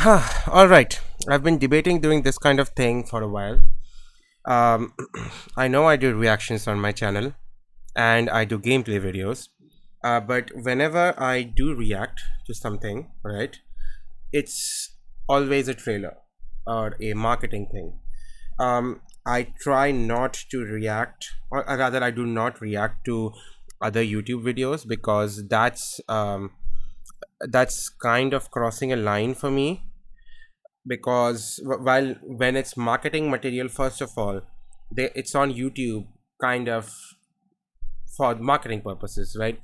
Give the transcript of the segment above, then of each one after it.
All right. I've been debating doing this kind of thing for a while. Um, I know I do reactions on my channel and I do gameplay videos. But whenever I do react to something, right, it's always a trailer or a marketing thing. I try not to react, or rather, I do not react to other YouTube videos because that's kind of crossing a line for me because while when it's marketing material, first of all, it's on YouTube kind of for marketing purposes, right?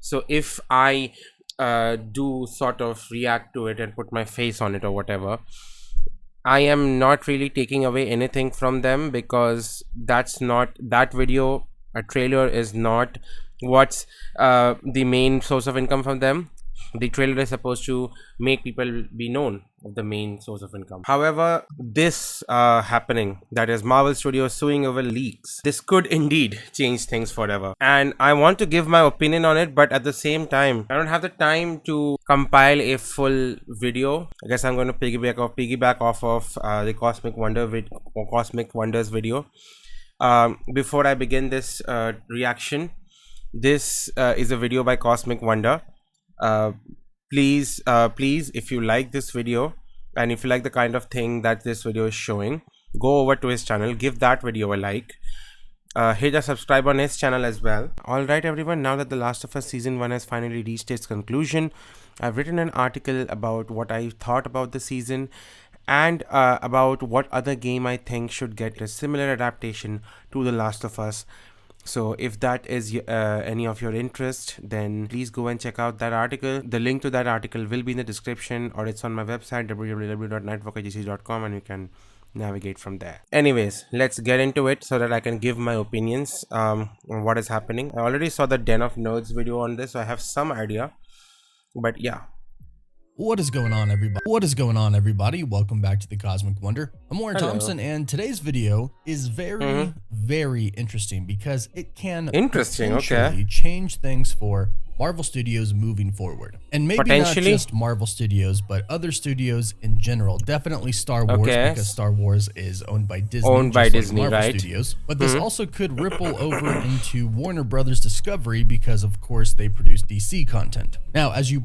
So if I do sort of react to it and put my face on it or whatever, I am not really taking away anything from them because that's not that video. A trailer is not what's the main source of income from them. The trailer is supposed to make people be known of the main source of income. However, this happening, that is Marvel Studios suing over leaks, this could indeed change things forever. And I want to give my opinion on it, but at the same time, I don't have the time to compile a full video. I guess I'm going to piggyback off of the Cosmic Wonders video. Before I begin this reaction, this is a video by Cosmic Wonder. Please, if you like this video and if you like the kind of thing that this video is showing, go over to his channel, give that video a like, hit a subscribe on his channel as well. All right, everyone, now that The Last of Us season 1 has finally reached its conclusion, I've written an article about what I thought about the season and about what other game I think should get a similar adaptation to The Last of Us. So if that is any of your interest, then please go and check out that article. The link to that article will be in the description, or it's on my website www.nightwalkergc.com, and you can navigate from there. Anyways, let's get into it so that I can give my opinions on what is happening. I already saw the Den of Nerds video on this, so I have some idea, but yeah. What is going on, everybody? Welcome back to the Cosmic Wonder. I'm Warren Thompson, and today's video is very interesting because it can potentially change things for Marvel Studios moving forward. And maybe not just Marvel Studios, but other studios in general. Definitely Star Wars, because Star Wars is owned by Disney, Marvel Studios. But this also could ripple over into Warner Brothers Discovery because, of course, they produce DC content. Now, as you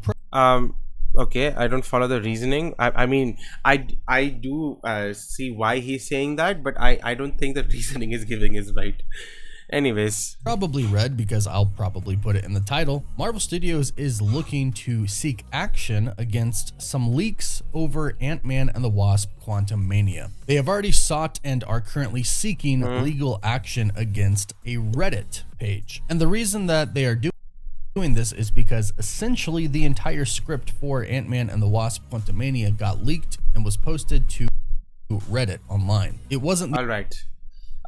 okay, I don't follow the reasoning. I mean, I do see why he's saying that, but I don't think the reasoning is giving is right. Anyways, probably read, because I'll probably put it in the title, Marvel Studios is looking to seek action against some leaks over Ant-Man and the Wasp: Quantumania. They have already sought and are currently seeking legal action against a Reddit page. And the reason that they are doing this is because essentially the entire script for Ant-Man and the Wasp: Quantumania got leaked and was posted to Reddit online. It wasn't all right.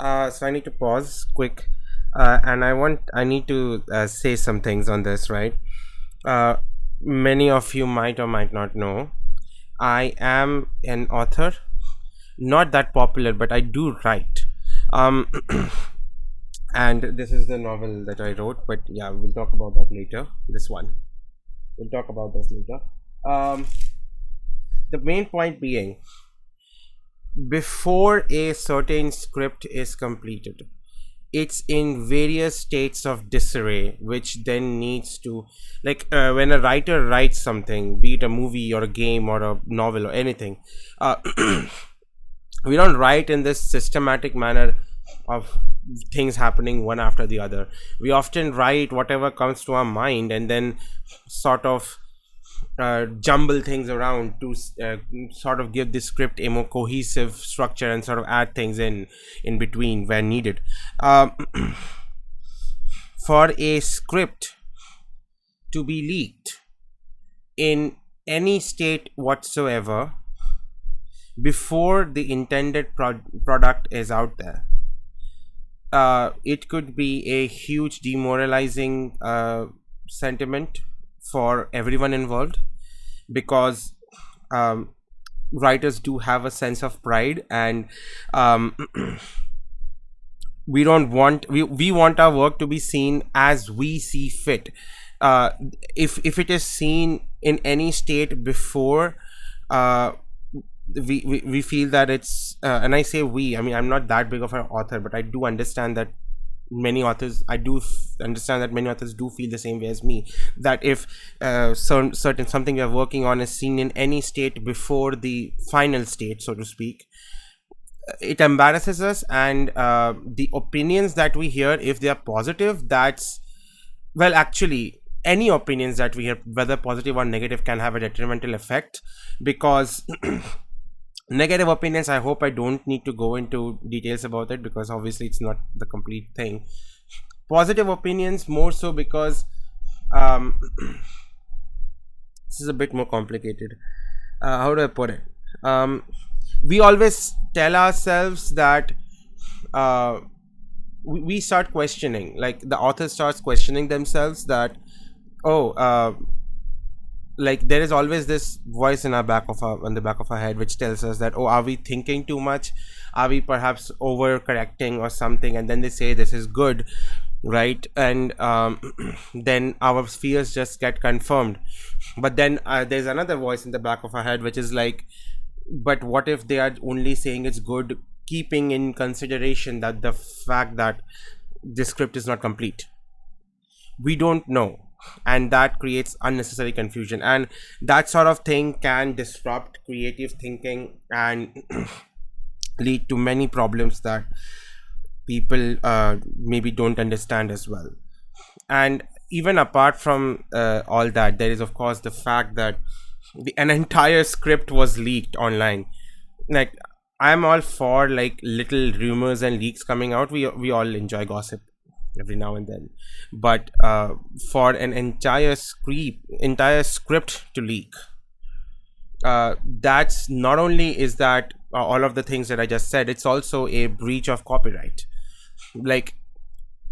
So I need to pause quick, and I need to say some things on this, right? Many of you might or might not know, I am an author, not that popular, but I do write. And this is the novel that I wrote, but yeah, we'll talk about that later. We'll talk about this later. The main point being, before a certain script is completed, it's in various states of disarray, which then needs to, like when a writer writes something, be it a movie or a game or a novel or anything, we don't write in this systematic manner of things happening one after the other. We often write whatever comes to our mind and then sort of jumble things around to sort of give the script a more cohesive structure and sort of add things in between where needed. For a script to be leaked in any state whatsoever before the intended product is out there, it could be a huge demoralizing sentiment for everyone involved, because writers do have a sense of pride, and we want our work to be seen as we see fit. If it is seen in any state before we feel that it's and I say we, I mean, I'm not that big of an author, but I do understand that many authors, understand that many authors do feel the same way as me, that if certain something we are working on is seen in any state before the final state, so to speak, it embarrasses us. And the opinions that we hear, if they are positive, that's, well, actually any opinions that we hear, whether positive or negative, can have a detrimental effect. Because negative opinions, I hope I don't need to go into details about it, because obviously it's not the complete thing. Positive opinions more so, because this is a bit more complicated. How do I put it? We always tell ourselves that we start questioning, like the author starts questioning themselves, that like there is always this voice in the back of our head, which tells us that, oh, are we thinking too much, are we perhaps overcorrecting or something, and then they say this is good, right? And then our fears just get confirmed. But then there's another voice in the back of our head which is like, but what if they are only saying it's good, keeping in consideration that the fact that the script is not complete? We don't know, and that creates unnecessary confusion, and that sort of thing can disrupt creative thinking and lead to many problems that people maybe don't understand as well. And even apart from all that, there is of course the fact that an entire script was leaked online. Like, I'm all for like little rumors and leaks coming out. We all enjoy gossip every now and then, but for an entire script to leak, that's not only is that all of the things that I just said, it's also a breach of copyright. Like,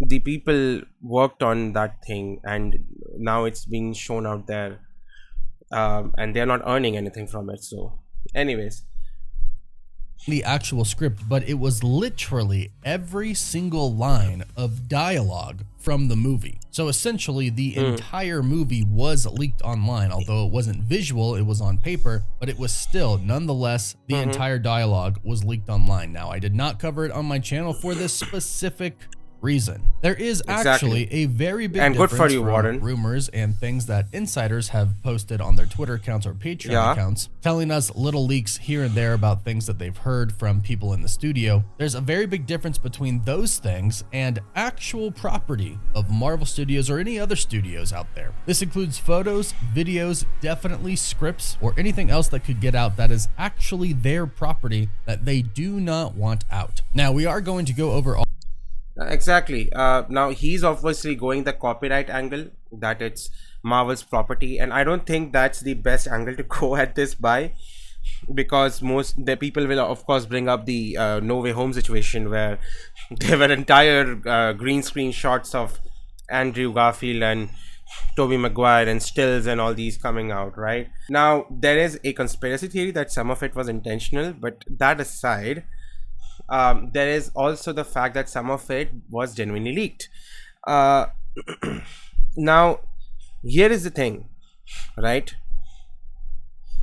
the people worked on that thing and now it's being shown out there, and they're not earning anything from it. So anyways, the actual script, but it was literally every single line of dialogue from the movie. So essentially the entire movie was leaked online, although it wasn't visual, it was on paper, but it was still, nonetheless, the entire dialogue was leaked online. Now, I did not cover it on my channel for this specific reason. There is actually a very big and difference good for you, from Warren. rumors and things that insiders have posted on their Twitter accounts or Patreon accounts, telling us little leaks here and there about things that they've heard from people in the studio. There's a very big difference between those things and actual property of Marvel Studios or any other studios out there. This includes photos, videos, definitely scripts, or anything else that could get out that is actually their property that they do not want out. Now, we are going to go over all exactly. Now he's obviously going the copyright angle, that it's Marvel's property, and I don't think that's the best angle to go at this by, because most the people will of course bring up the No Way Home situation, where there were entire green screen shots of Andrew Garfield and Tobey Maguire and stills and all these coming out. Right now, there is a conspiracy theory that some of it was intentional, but that aside, there is also the fact that some of it was genuinely leaked. Now, here is the thing, right?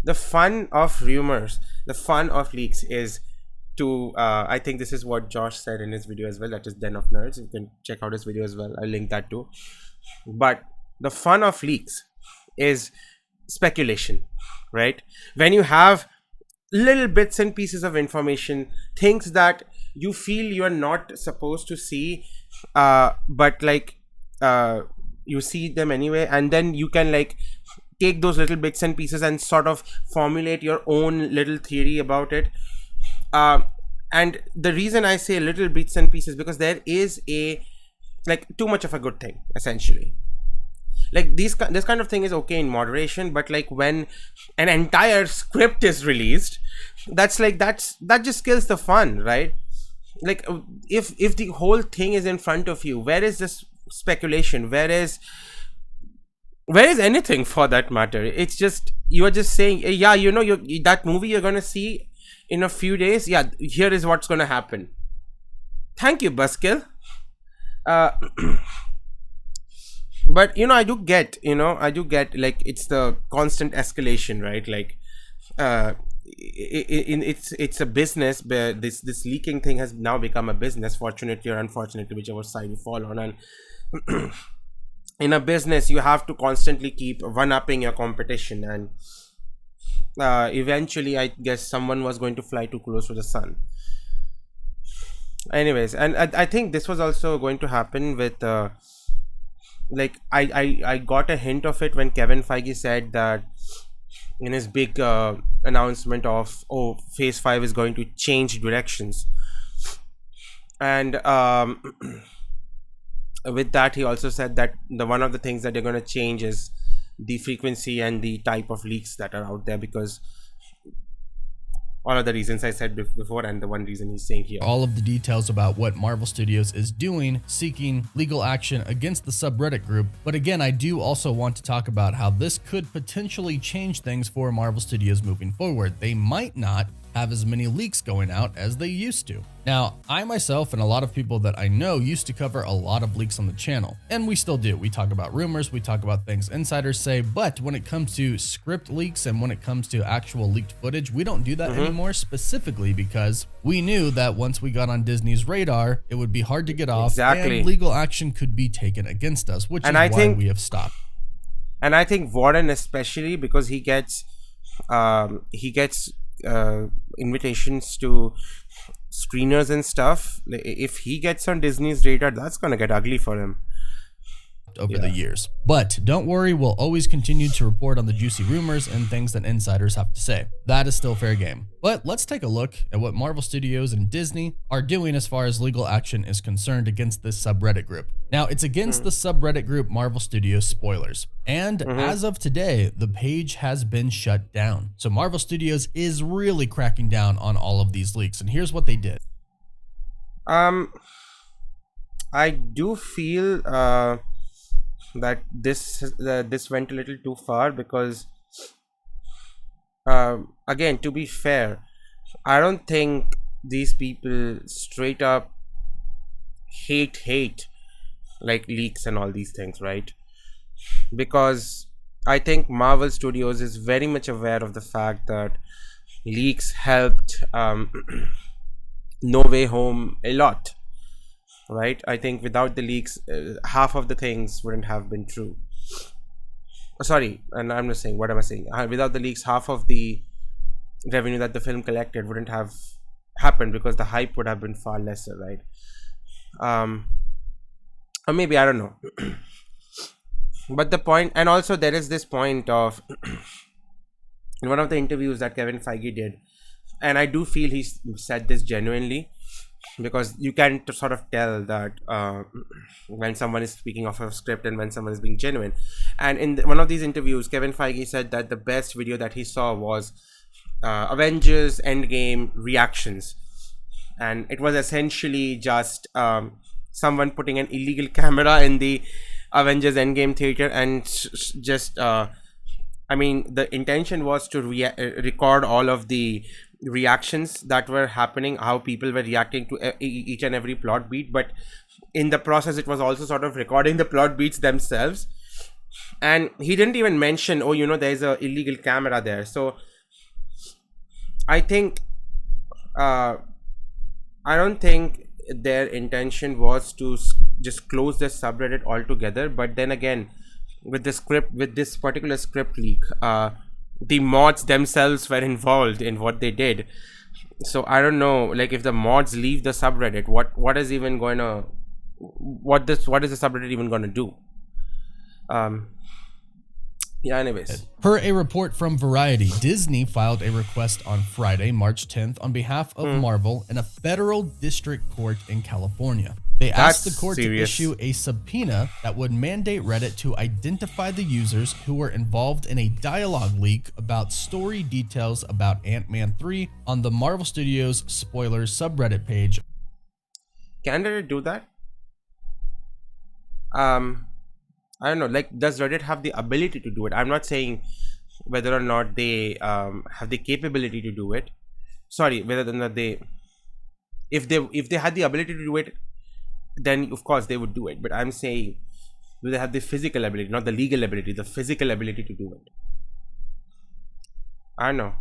The fun of rumors, the fun of leaks is to, I think this is what Josh said in his video as well, that is Den of Nerds. You can check out his video as well. I'll link that too. But the fun of leaks is speculation, right? When you have little bits and pieces of information, things that you feel you are not supposed to see, but like you see them anyway, and then you can like take those little bits and pieces and sort of formulate your own little theory about it. And the reason I say little bits and pieces, because there is a like too much of a good thing, essentially. Like this kind of thing is okay in moderation, but like when an entire script is released, that just kills the fun, right? Like if the whole thing is in front of you, where is this speculation? Where is anything for that matter? It's just, you are just saying, yeah, you know, that movie you're gonna see in a few days, yeah, here is what's gonna happen. Thank you, buzzkill. But you know, I do get like it's the constant escalation, right? Like it's a business, but this leaking thing has now become a business, fortunately or unfortunately, whichever side you fall on. And in a business, you have to constantly keep one upping your competition, and eventually, I guess someone was going to fly too close to the sun. Anyways, and I think this was also going to happen with like I got a hint of it when Kevin Feige said that in his big announcement of, oh, phase 5 is going to change directions. And with that, he also said that the one of the things that they're going to change is the frequency and the type of leaks that are out there, because all of the reasons I said before, and the one reason he's saying here. All of the details about what Marvel Studios is doing, seeking legal action against the subreddit group. But again, I do also want to talk about how this could potentially change things for Marvel Studios moving forward. They might not have as many leaks going out as they used to. Now, I myself and a lot of people that I know used to cover a lot of leaks on the channel, and we still do. We talk about rumors, we talk about things insiders say, but when it comes to script leaks and when it comes to actual leaked footage, we don't do that anymore, specifically because we knew that once we got on Disney's radar, it would be hard to get off, and legal action could be taken against us, which is why we have stopped. And I think Warren, especially because he gets invitations to screeners and stuff. If he gets on Disney's radar, that's gonna get ugly for him over the years. But don't worry, we'll always continue to report on the juicy rumors and things that insiders have to say. That is still fair game. But let's take a look at what Marvel Studios and Disney are doing as far as legal action is concerned against this subreddit group. Now, it's against the subreddit group Marvel Studios Spoilers. And as of today, the page has been shut down. So Marvel Studios is really cracking down on all of these leaks. And here's what they did. I do feel that this went a little too far, because again, to be fair, I don't think these people straight up hate like leaks and all these things, right? Because I think Marvel Studios is very much aware of the fact that leaks helped No Way Home a lot, right? I think without the leaks, half of the things wouldn't have been true. Sorry, and I'm just saying, what am I saying? Without the leaks, half of the revenue that the film collected wouldn't have happened, because the hype would have been far lesser, right? Or maybe, I don't know. But the point, and also there is this point of in one of the interviews that Kevin Feige did, and I do feel he said this genuinely, because you can sort of tell that when someone is speaking of a script and when someone is being genuine. And in one of these interviews, Kevin Feige said that the best video that he saw was Avengers Endgame reactions, and it was essentially just someone putting an illegal camera in the Avengers Endgame theater and just I mean, the intention was to record all of the reactions that were happening, how people were reacting to each and every plot beat, but in the process it was also sort of recording the plot beats themselves. And he didn't even mention, oh, you know, there's a illegal camera there. So I think I don't think their intention was to just close the subreddit altogether. But then again, with this particular script leak, the mods themselves were involved in what they did. So I don't know, like, if the mods leave the subreddit, what is even going to, what is the subreddit even going to do? Yeah, anyways. Per a report from Variety, Disney filed a request on Friday, March 10th, on behalf of Marvel in a federal district court in California. They asked the court to issue a subpoena that would mandate Reddit to identify the users who were involved in a dialogue leak about story details about Ant-Man 3 on the Marvel Studios Spoilers subreddit page. Can Reddit do that? I don't know, like, does Reddit have the ability to do it? I'm not saying whether or not they have the capability to do it. Sorry, whether or not they, if they had the ability to do it, then of course they would do it. But I'm saying, do they have the physical ability, not the legal ability, the physical ability to do it? I don't know.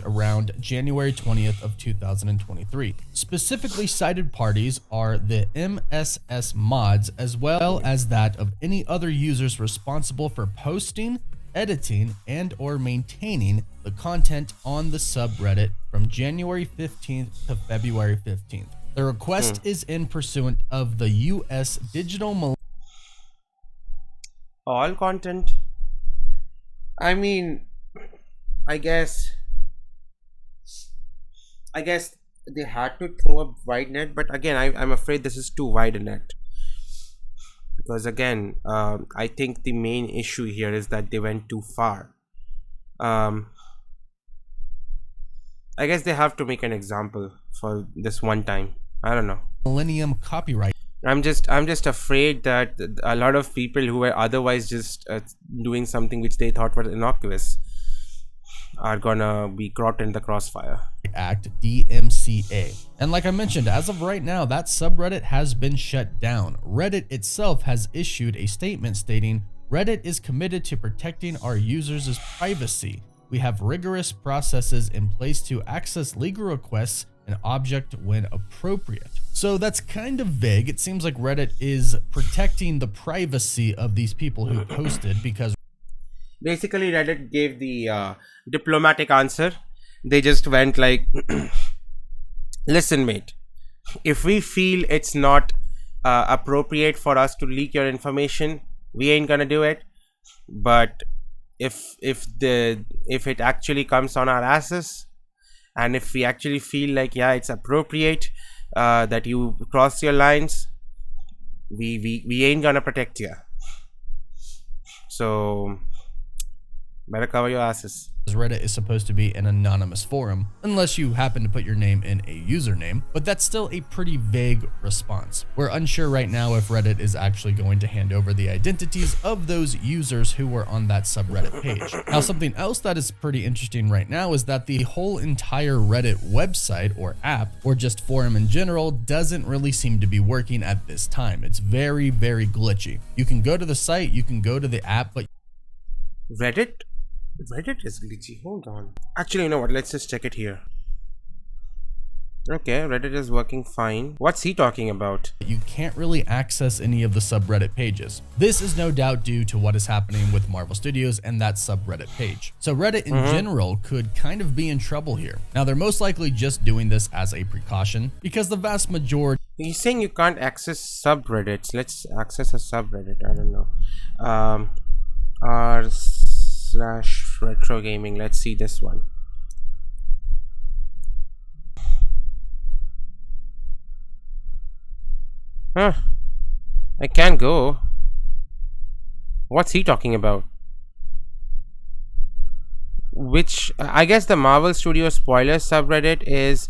around January 20th of 2023. Specifically cited parties are the MSS mods as well as that of any other users responsible for posting, editing, and or maintaining the content on the subreddit from January 15th to February 15th. The request is in pursuant of the U.S. Digital all content. I mean, I guess they had to throw a wide net, but again, I'm afraid this is too wide a net. Because again, I think the main issue here is that they went too far. I guess they have to make an example for this one time. I don't know. Millennium copyright. I'm just afraid that a lot of people who were otherwise just doing something which they thought was innocuous are gonna be caught in the crossfire. Act DMCA. And like I mentioned, as of right now, that subreddit has been shut down. Reddit itself has issued a statement stating, Reddit is committed to protecting our users' privacy. We have rigorous processes in place to access legal requests and object when appropriate. So that's kind of vague. It seems like Reddit is protecting the privacy of these people who posted because basically Reddit gave the diplomatic answer. They just went like, listen mate, if we feel it's not appropriate for us to leak your information, we ain't gonna do it. But if it actually comes on our asses, and if we actually feel like, yeah, it's appropriate that you cross your lines, we ain't gonna protect you. So better cover your asses. Reddit is supposed to be an anonymous forum, unless you happen to put your name in a username, but that's still a pretty vague response. We're unsure right now if Reddit is actually going to hand over the identities of those users who were on that subreddit page. Now, something else that is pretty interesting right now is that the whole entire Reddit website or app, or just forum in general, doesn't really seem to be working at this time. It's very, very glitchy. You can go to the site, you can go to the app, but Reddit is glitchy. Hold on. Actually, you know what? Let's just check it here. Okay, Reddit is working fine. What's he talking about? You can't really access any of the subreddit pages. This is no doubt due to what is happening with Marvel Studios and that subreddit page. So Reddit in general could kind of be in trouble here. Now, they're most likely just doing this as a precaution because the vast majority... He's saying you can't access subreddits. Let's access a subreddit. I don't know. r/retro gaming. Let's see this one. Huh. I can't go. What's he talking about? Which I guess the Marvel Studios spoiler subreddit is.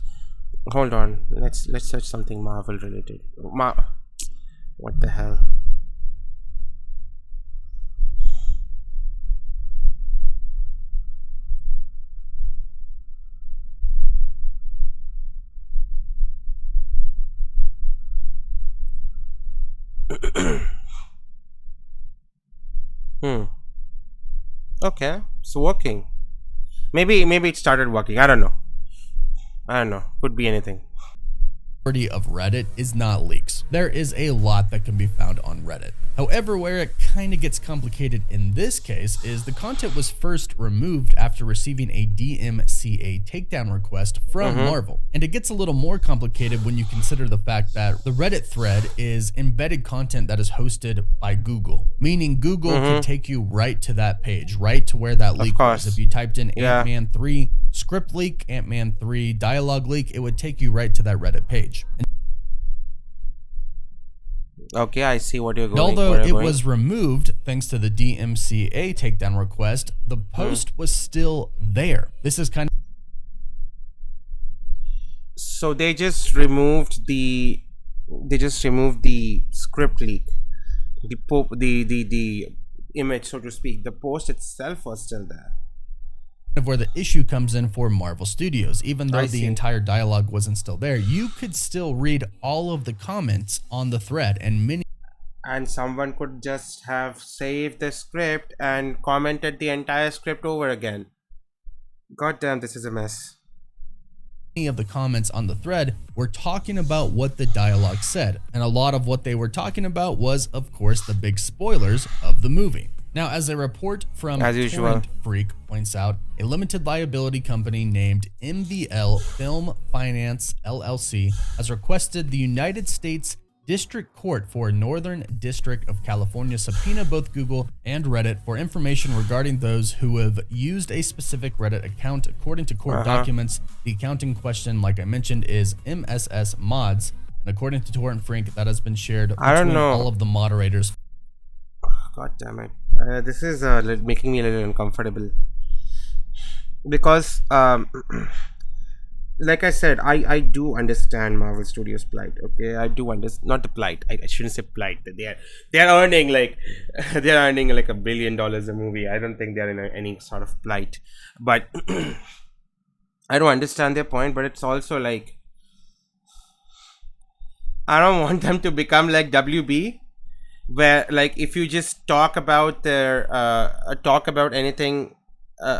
Hold on. Let's search something Marvel related. What the hell? Okay, it's working. Maybe it started working. I don't know. Could be anything. Of Reddit is not leaks. There is a lot that can be found on Reddit. However, where it kind of gets complicated in this case is the content was first removed after receiving a DMCA takedown request from Marvel. And it gets a little more complicated when you consider the fact that the Reddit thread is embedded content that is hosted by Google, meaning Google can take you right to that page, right to where that leak was. If you typed in Ant-Man 3 script leak, Ant-Man 3 dialogue leak, it would take you right to that Reddit page. Okay, I see what you're going. Although it was removed thanks to the DMCA takedown request, the post was still there. This is kind of... So they just removed the script leak, the image, so to speak. The post itself was still there. Of where the issue comes in for Marvel Studios. Even though the entire dialogue wasn't still there, you could still read all of the comments on the thread, and someone could just have saved the script and commented the entire script over again. God damn, this is a mess. Many of the comments on the thread were talking about what the dialogue said, and a lot of what they were talking about was, of course, the big spoilers of the movie. Now, as a report from Torrent Freak points out, a limited liability company named MVL Film Finance LLC has requested the United States District Court for Northern District of California subpoena both Google and Reddit for information regarding those who have used a specific Reddit account. According to court documents, the account in question, like I mentioned, is MSS Mods, and according to Torrent Freak, that has been shared between all of the moderators. God damn it. This is making me a little uncomfortable. Because, like I said, I do understand Marvel Studios' plight. Okay, I do understand. Not the plight. I shouldn't say plight. They're earning like they're earning like $1 billion a movie. I don't think they're in any sort of plight. But I don't understand their point. But it's also like I don't want them to become like WB, where like if you just talk about their talk about anything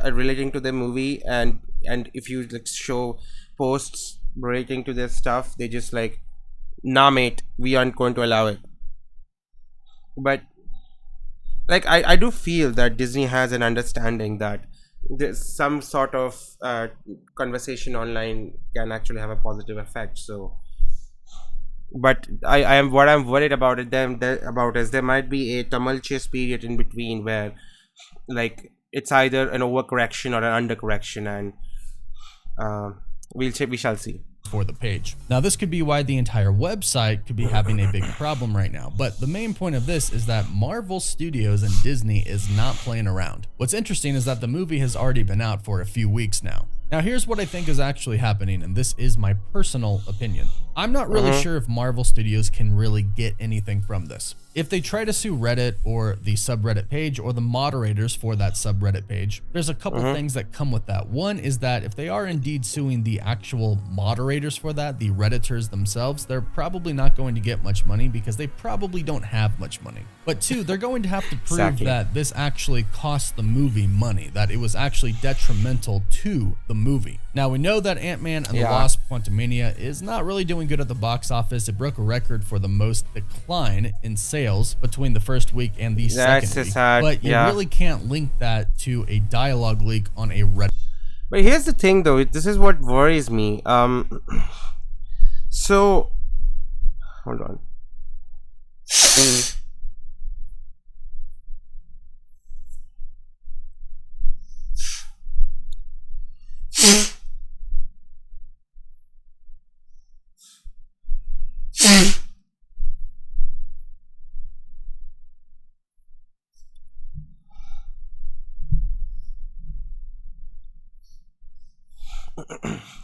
relating to the movie, and if you like show posts relating to their stuff, they just like, nah mate, we aren't going to allow it. But like I do feel that Disney has an understanding that there's some sort of conversation online can actually have a positive effect. So but I am what I'm worried about about is there might be a tumultuous period in between where like it's either an overcorrection or an undercorrection, and we shall see. For the page. Now, this could be why the entire website could be having a big problem right now, but the main point of this is that Marvel Studios and Disney is not playing around. What's interesting is that the movie has already been out for a few weeks now. Now, here's what I think is actually happening, and this is my personal opinion. I'm not really sure if Marvel Studios can really get anything from this. If they try to sue Reddit or the subreddit page or the moderators for that subreddit page, there's a couple things that come with that. One is that if they are indeed suing the actual moderators for that, the Redditors themselves, they're probably not going to get much money because they probably don't have much money. But two, they're going to have to prove that this actually cost the movie money, that it was actually detrimental to the movie. Now, we know that Ant-Man and the Wasp: Quantumania is not really doing good at the box office. It broke a record for the most decline in sales between the first week and the second week. But you really can't link that to a dialogue leak on a Reddit. But here's the thing though, this is what worries me. So hold on.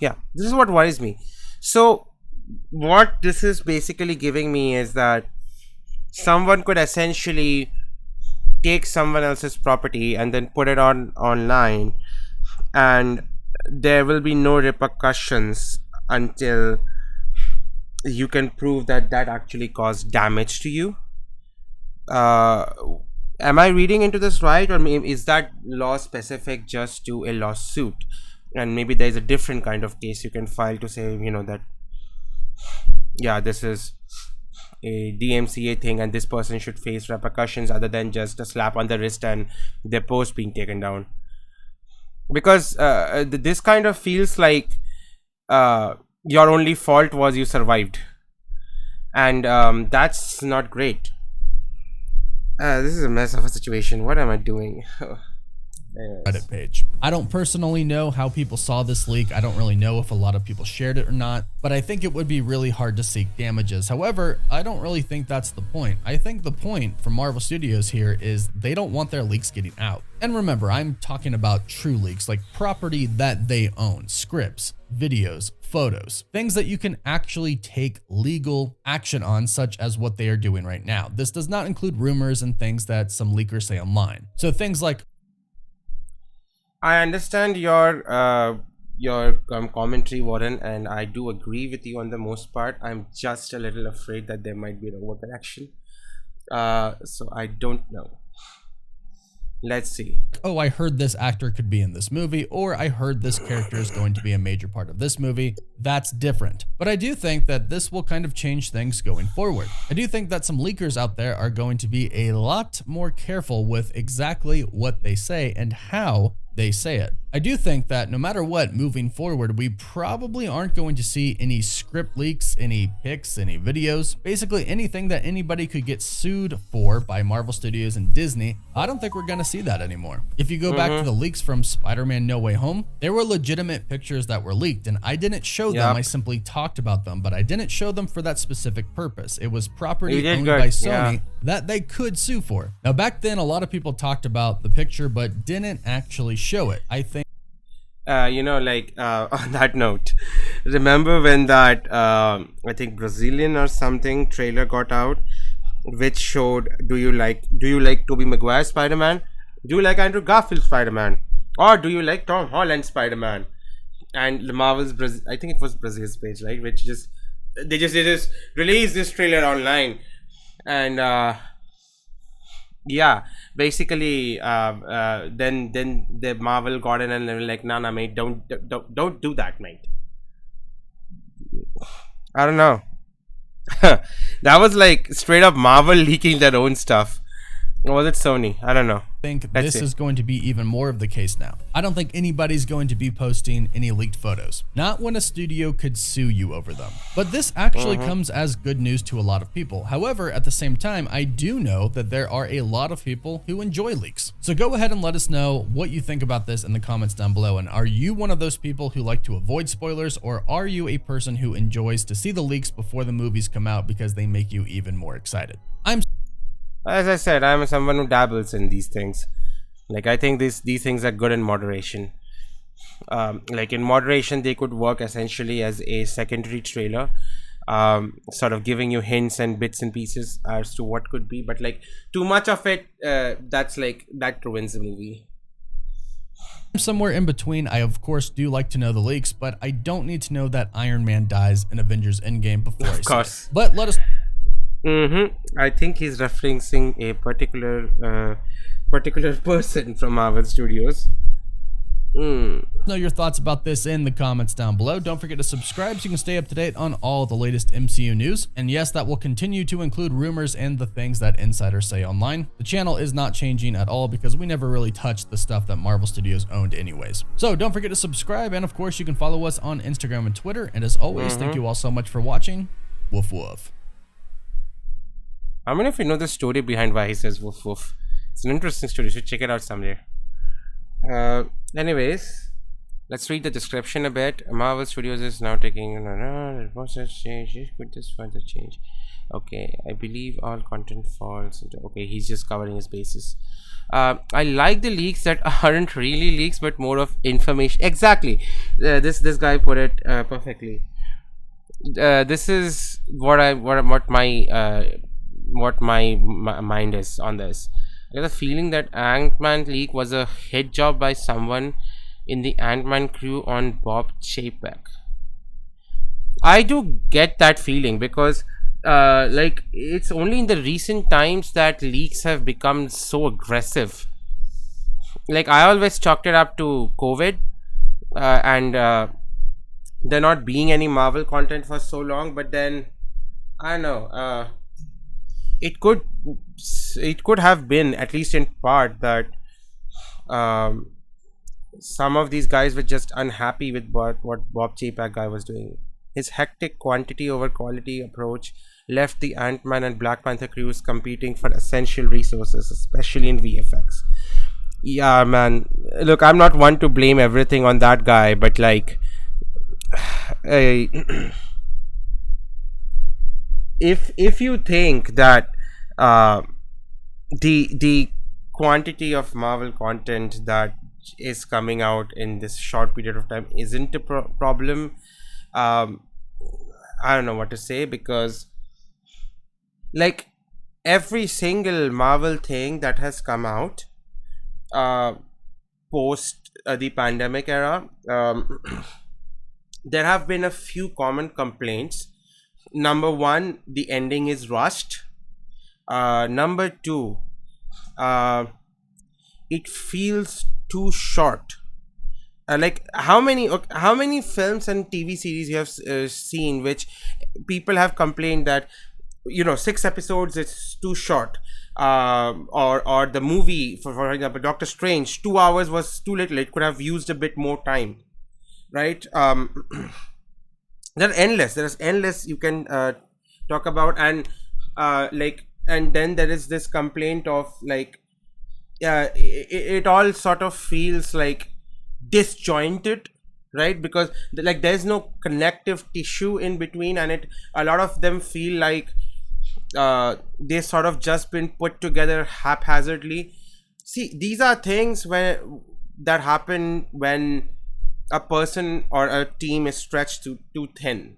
Yeah, this is what worries me. So what this is basically giving me is that someone could essentially take someone else's property and then put it online, and there will be no repercussions until you can prove that that actually caused damage to you. Am I reading into this right, or is that law specific just to a lawsuit, and maybe there's a different kind of case you can file to say, you know, that yeah, this is a DMCA thing and this person should face repercussions other than just a slap on the wrist and their post being taken down? Because this kind of feels like your only fault was you survived, and that's not great. This is a mess of a situation. What am I doing? Reddit page. I don't personally know how people saw this leak. I don't really know if a lot of people shared it or not, but I think it would be really hard to seek damages. However, I don't really think that's the point. I think the point for Marvel Studios here is they don't want their leaks getting out. And remember, I'm talking about true leaks, like property that they own, scripts, videos, photos, things that you can actually take legal action on, such as what they are doing right now. This does not include rumors and things that some leakers say online. So things like, I understand your commentary, Warren, and I do agree with you on the most part. I'm just a little afraid that there might be an overcorrection. So I don't know. Let's see. Oh, I heard this actor could be in this movie, or I heard this character is going to be a major part of this movie. That's different. But I do think that this will kind of change things going forward. I do think that some leakers out there are going to be a lot more careful with exactly what they say and how they say it. I do think that no matter what, moving forward, we probably aren't going to see any script leaks, any pics, any videos, basically anything that anybody could get sued for by Marvel Studios and Disney. I don't think we're going to see that anymore. If you go back to the leaks from Spider-Man No Way Home, there were legitimate pictures that were leaked, and I didn't show them. I simply talked about them, but I didn't show them for that specific purpose. It was property owned by Sony that they could sue for. Now, back then, a lot of people talked about the picture, but didn't actually show it. I think on that note, remember when that I think Brazilian or something trailer got out, which showed do you like Tobey Maguire Spider-Man, do you like Andrew Garfield Spider-Man, or do you like Tom Holland Spider-Man? And the Marvel's I think it was Brazil's page, right, which they just released this trailer online, and basically then the Marvel got in and they were like, nah mate, don't do that, mate. I don't know. That was like straight up Marvel leaking their own stuff. Or was it Sony? I don't know. I think this is going to be even more of the case now. I don't think anybody's going to be posting any leaked photos. Not when a studio could sue you over them. But this actually comes as good news to a lot of people. However, at the same time, I do know that there are a lot of people who enjoy leaks. So go ahead and let us know what you think about this in the comments down below. And are you one of those people who like to avoid spoilers, or are you a person who enjoys to see the leaks before the movies come out because they make you even more excited? As I said, I'm someone who dabbles in these things. Like, I think these things are good in moderation. Like in moderation, they could work essentially as a secondary trailer, sort of giving you hints and bits and pieces as to what could be. But like too much of it, that ruins the movie. Somewhere in between. I of course do like to know the leaks, but I don't need to know that Iron Man dies in Avengers Endgame before I see it. But let us. I think he's referencing a particular person from Marvel Studios. Know your thoughts about this in the comments down below. Don't forget to subscribe so you can stay up to date on all the latest MCU news. And yes, that will continue to include rumors and the things that insiders say online. The channel is not changing at all because we never really touched the stuff that Marvel Studios owned anyways. So don't forget to subscribe, and of course you can follow us on Instagram and Twitter. And as always, thank you all so much for watching. Woof woof. I mean, if you know the story behind why he says woof woof, it's an interesting story. You should check it out someday. Anyways, let's read the description a bit. Marvel Studios is now taking the process change. Could this further change? Okay, I believe all content falls into. Okay, he's just covering his bases. I like the leaks that aren't really leaks, but more of information. Exactly. This guy put it perfectly. This is what my mind is on this. I got the feeling that Ant-Man leak was a hit job by someone in the Ant-Man crew on Bob Chapek. I do get that feeling because like it's only in the recent times that leaks have become so aggressive. Like I always chalked it up to COVID and there not being any Marvel content for so long, but then I don't know, it could have been, at least in part, that some of these guys were just unhappy with what Bob Chapek guy was doing. His hectic quantity over quality approach left the Ant-Man and Black Panther crews competing for essential resources, especially in VFX. Yeah, man. Look, I'm not one to blame everything on that guy, but like, if you think that the quantity of Marvel content that is coming out in this short period of time isn't a problem, I don't know what to say, because like every single Marvel thing that has come out post the pandemic era, there have been a few common complaints. Number one, the ending is rushed. Number two, it feels too short. Like how many films and TV series you have seen which people have complained that 6 episodes it's too short, or the movie for example Doctor Strange, 2 hours was too little, it could have used a bit more time, right? There's endless you can talk about, and and then there is this complaint of like, yeah, it all sort of feels like disjointed, right? Because like there's no connective tissue in between, and it a lot of them feel like they sort of just been put together haphazardly. See, these are things that happen when a person or a team is stretched too thin,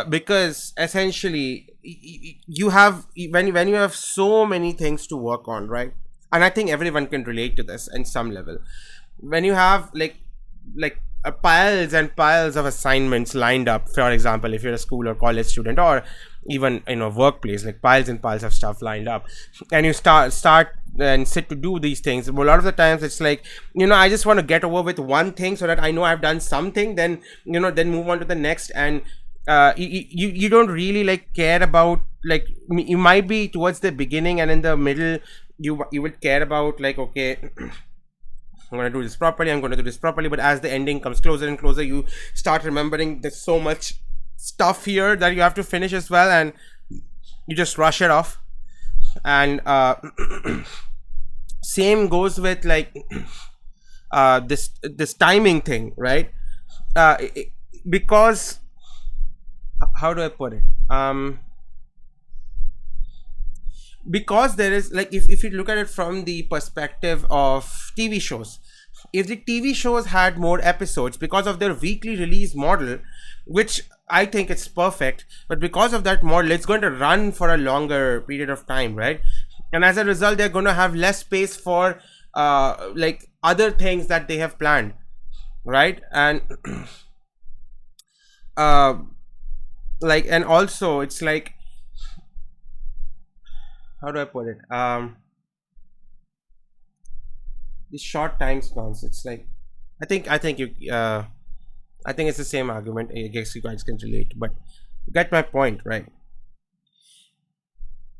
because essentially you have when you have so many things to work on, right? And I think everyone can relate to this in some level. When you have piles and piles of assignments lined up, for example if you're a school or college student, or even workplace, like piles and piles of stuff lined up, and you start and sit to do these things, a lot of the times it's like, I just want to get over with one thing so that I know I've done something, then then move on to the next. And you don't really like care about, like, you might be towards the beginning and in the middle you would care about, like, okay, I'm going to do this properly, I'm going to do this properly, but as the ending comes closer and closer, you start remembering there's so much stuff here that you have to finish as well, and you just rush it off. And same goes with like this timing thing, right? Because how do I put it? Because there is like, if you look at it from the perspective of TV shows, if the TV shows had more episodes because of their weekly release model, which I think it's perfect, but because of that model it's going to run for a longer period of time, right? And as a result they're going to have less space for like other things that they have planned, right? And like, and also it's like, how do I put it? The short time spans. It's like, I think it's the same argument. I guess you guys can relate, but you get my point, right?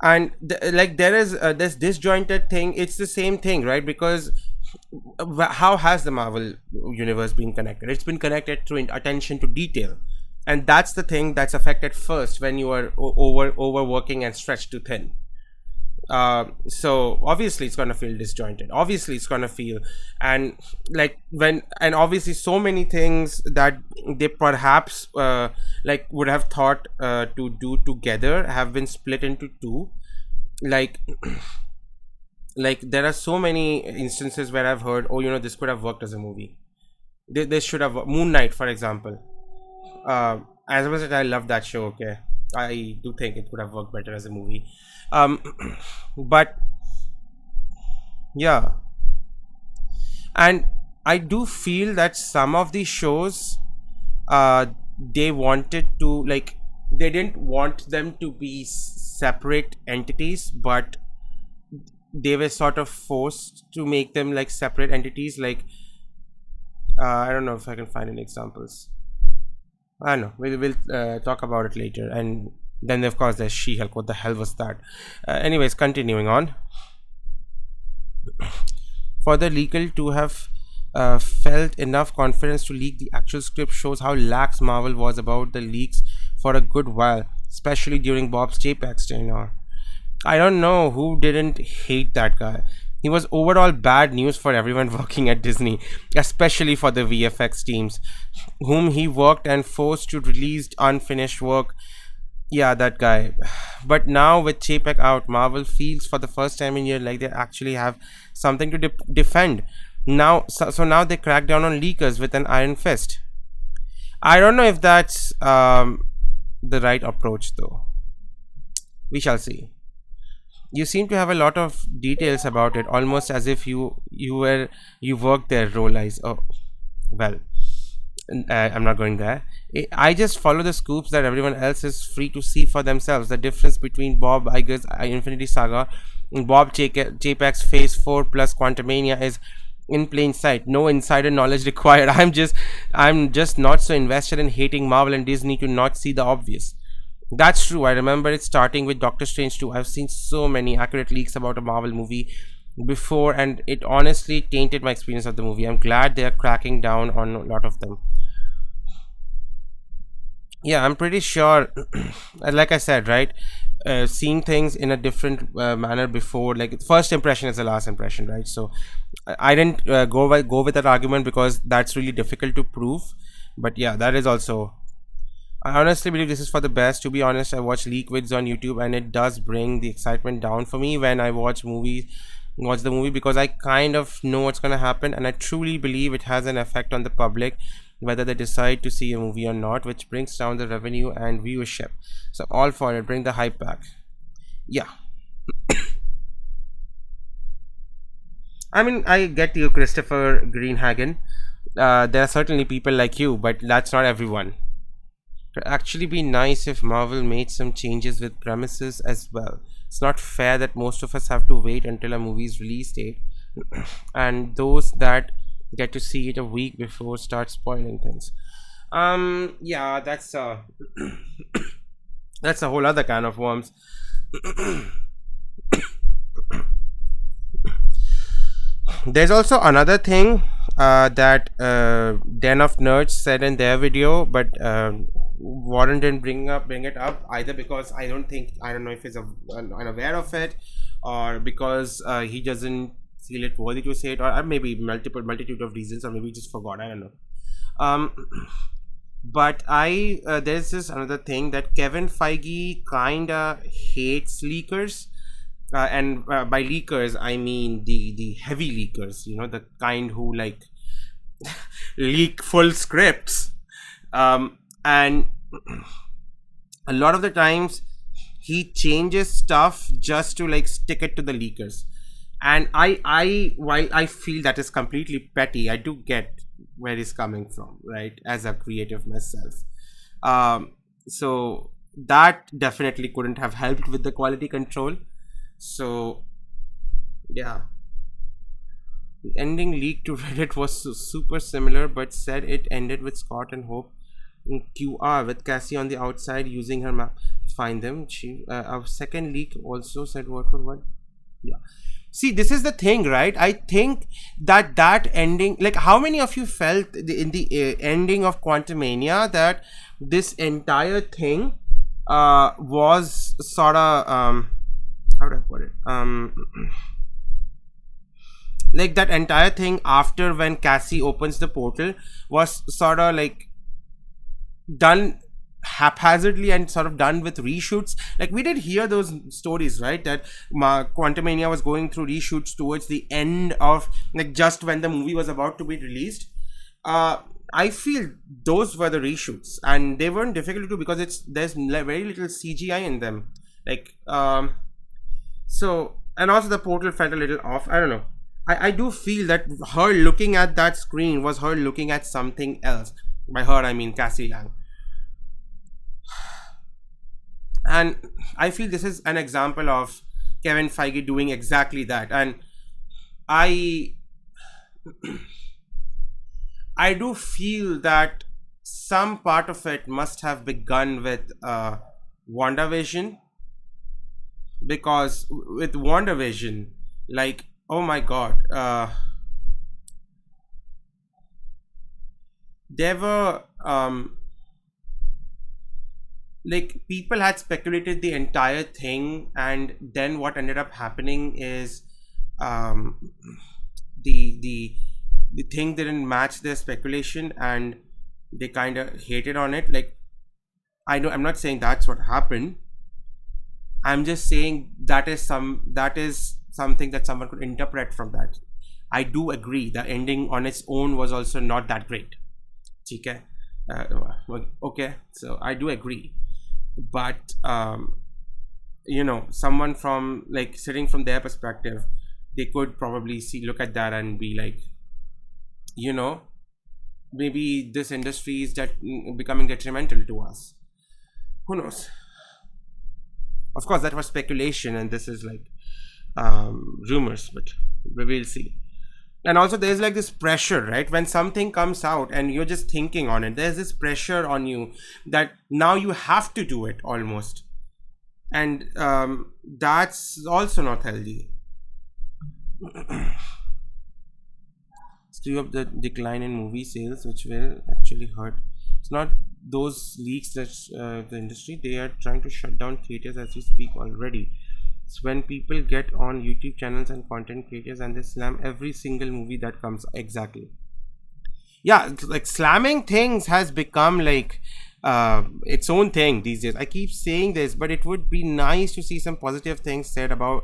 And like there is this disjointed thing. It's the same thing, right? Because how has the Marvel universe been connected? It's been connected through attention to detail, and that's the thing that's affected first when you are overworking and stretched too thin. So obviously it's gonna feel disjointed, obviously it's gonna feel, and like and obviously so many things that they perhaps like would have thought to do together have been split into two. Like like there are so many instances where I've heard, oh, this could have worked as a movie, this should have Moon Knight, for example. As much as I love that show, okay, I do think it could have worked better as a movie. But yeah, and I do feel that some of the shows they wanted to, like, they didn't want them to be separate entities, but they were sort of forced to make them like separate entities. Like I don't know if I can find any examples. I don't know, we'll talk about it later. And then of course there's She-Hulk. What the hell was that? Anyways, continuing on. For the leaker to have felt enough confidence to leak the actual script shows how lax Marvel was about the leaks for a good while, especially during Bob's JPEG's tenure. I don't know who didn't hate that guy. He was overall bad news for everyone working at Disney, especially for the VFX teams, whom he worked and forced to release unfinished work. Yeah, that guy. But now with JPEG out, Marvel feels for the first time in years like they actually have something to defend. Now, so now they crack down on leakers with an iron fist. I don't know if that's the right approach, though. We shall see. You seem to have a lot of details about it, almost as if you worked there. Roll eyes. Oh, well, I'm not going there. I just follow the scoops that everyone else is free to see for themselves. The difference between Bob Iger's Infinity Saga Bob JPEG's Phase 4 plus Quantumania is in plain sight. No insider knowledge required. I'm just not so invested in hating Marvel and Disney to not see the obvious. That's true. I remember it starting with Doctor Strange 2. I've seen so many accurate leaks about a Marvel movie before, and it honestly tainted my experience of the movie. I'm glad they're cracking down on a lot of them. Yeah, I'm pretty sure, like I said, right? Seeing things in a different manner before, like first impression is the last impression, right? So I didn't go with that argument because that's really difficult to prove. But yeah, that is also, I honestly believe this is for the best. To be honest, I watch leak vids on YouTube, and it does bring the excitement down for me when I watch the movie, because I kind of know what's gonna happen, and I truly believe it has an effect on the public, whether they decide to see a movie or not, which brings down the revenue and viewership. So all for it, bring the hype back. Yeah, I mean, I get you, Christopher Greenhagen. There are certainly people like you, but that's not everyone. It'd actually be nice if Marvel made some changes with premises as well. It's not fair that most of us have to wait until a movie's release date, and those that get to see it a week before start spoiling things. Yeah, that's a whole other can of worms. There's also another thing that Den of Nerds said in their video, but Warren didn't bring it up either, because I don't know if he's unaware of it, or because he doesn't feel it worthy to say it, or maybe multitude of reasons, or maybe he just forgot. I don't know. Um, but there's this another thing that Kevin Feige kinda hates leakers, and by leakers I mean the heavy leakers, the kind who like leak full scripts, and a lot of the times he changes stuff just to like stick it to the leakers. And while I feel that is completely petty, I do get where he's coming from, right, as a creative myself. So that definitely couldn't have helped with the quality control. So yeah, the ending leaked to Reddit was super similar, but said it ended with Scott and Hope in QR with Cassie on the outside using her map to find them. A second leak also said what for what. Yeah. See, this is the thing, right? I think that ending, like, how many of you felt in the ending of Quantumania that this entire thing was sort of how do I put it? Like that entire thing after when Cassie opens the portal was sort of like done haphazardly and sort of done with reshoots. Like we did hear those stories, right, that Quantumania was going through reshoots towards the end of, like, just when the movie was about to be released. I feel those were the reshoots, and they weren't difficult to do because there's very little CGI in them. Like so, and also the portal felt a little off. I don't know. I do feel that her looking at that screen was her looking at something else. By her, I mean Cassie Lang. And I feel this is an example of Kevin Feige doing exactly that. And I do feel that some part of it must have begun with WandaVision, because with WandaVision, like, oh my god, there were like, people had speculated the entire thing, and then what ended up happening is um the thing didn't match their speculation, and they kind of hated on it. Like, I'm not saying that's what happened. I'm just saying that is something that someone could interpret from that. I do agree the ending on its own was also not that great. Okay, okay, so I do agree, but someone from, like, sitting from their perspective, they could probably look at that and be like, maybe this industry is becoming detrimental to us. Who knows? Of course, that was speculation, and this is like rumors, but we'll see. And also there's like this pressure, right? When something comes out and you're just thinking on it, there's this pressure on you that now you have to do it almost. And that's also not healthy. Speaking of the decline in movie sales, which will actually hurt. It's not those leaks that the industry, they are trying to shut down theaters as we speak already. It's when people get on YouTube channels and content creators and they slam every single movie that comes. Exactly. Yeah, it's like slamming things has become like its own thing these days. I keep saying this, but it would be nice to see some positive things said about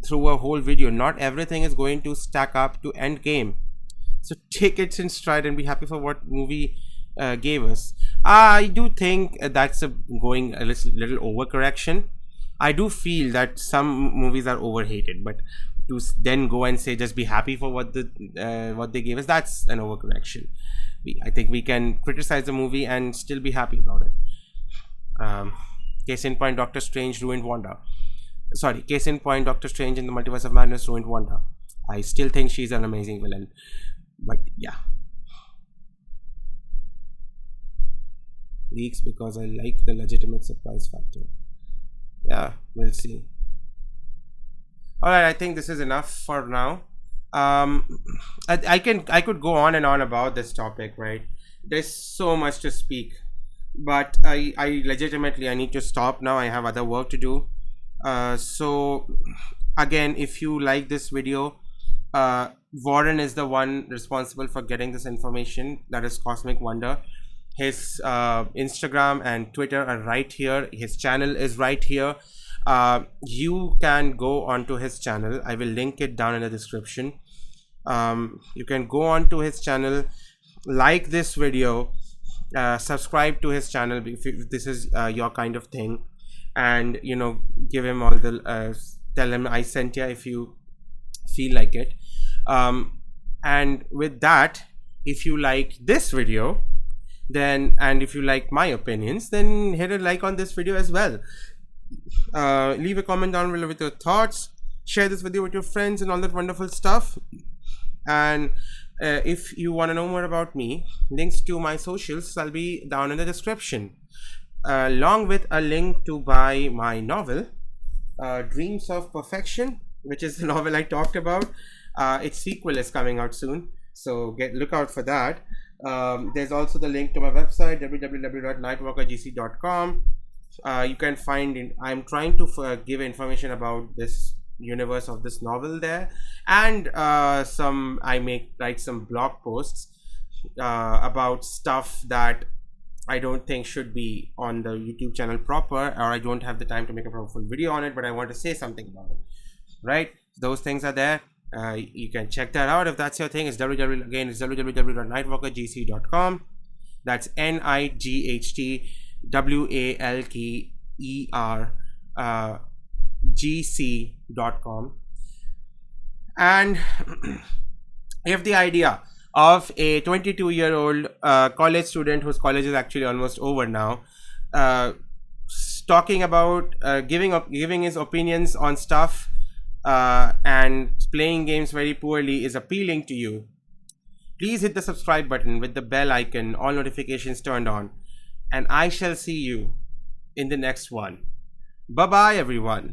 through a whole video. Not everything is going to stack up to Endgame. So take it in stride and be happy for what movie gave us. I do think that's a going a little overcorrection. I do feel that some movies are overhated, but to then go and say just be happy for what they gave us, that's an overcorrection. I think we can criticize the movie and still be happy about it. Case in point, Doctor Strange ruined Wanda. Sorry, case in point, Doctor Strange in the Multiverse of Madness ruined Wanda. I still think she's an amazing villain, but yeah. Leaks because I like the legitimate surprise factor. Yeah, we'll see. All right, I think this is enough for now. um I could go on and on about this topic, right? There's so much to speak, but I legitimately I need to stop now. I have other work to do. So again, if you like this video, Warren is the one responsible for getting this information, that is Cosmic Wonder. His Instagram and Twitter are right here. His channel is right here. You can go onto his channel. I will link it down in the description. You can go on to his channel, like this video, subscribe to his channel if this is your kind of thing, and give him all the tell him I sent you if you feel like it. And with that, if you like this video, then and if you like my opinions, then hit a like on this video as well. Leave a comment down below with your thoughts, share this video with your friends and all that wonderful stuff. And if you want to know more about me, links to my socials will be down in the description, along with a link to buy my novel, Dreams of Perfection, which is the novel I talked about. Its sequel is coming out soon, so look out for that. There's also the link to my website, www.nightwalkergc.com. You can find I'm trying to give information about this universe of this novel there, and I write some blog posts about stuff that I don't think should be on the YouTube channel proper, or I don't have the time to make a proper video on it, but I want to say something about it, right? Those things are there. You can check that out if that's your thing. It's www.nightwalkergc.com. That's NIGHTWALKER GC.com. And if the idea of a 22-year-old college student whose college is actually almost over now, talking about giving his opinions on stuff and playing games very poorly is appealing to you, please hit the subscribe button with the bell icon, all notifications turned on, and I shall see you in the next one. Bye bye everyone.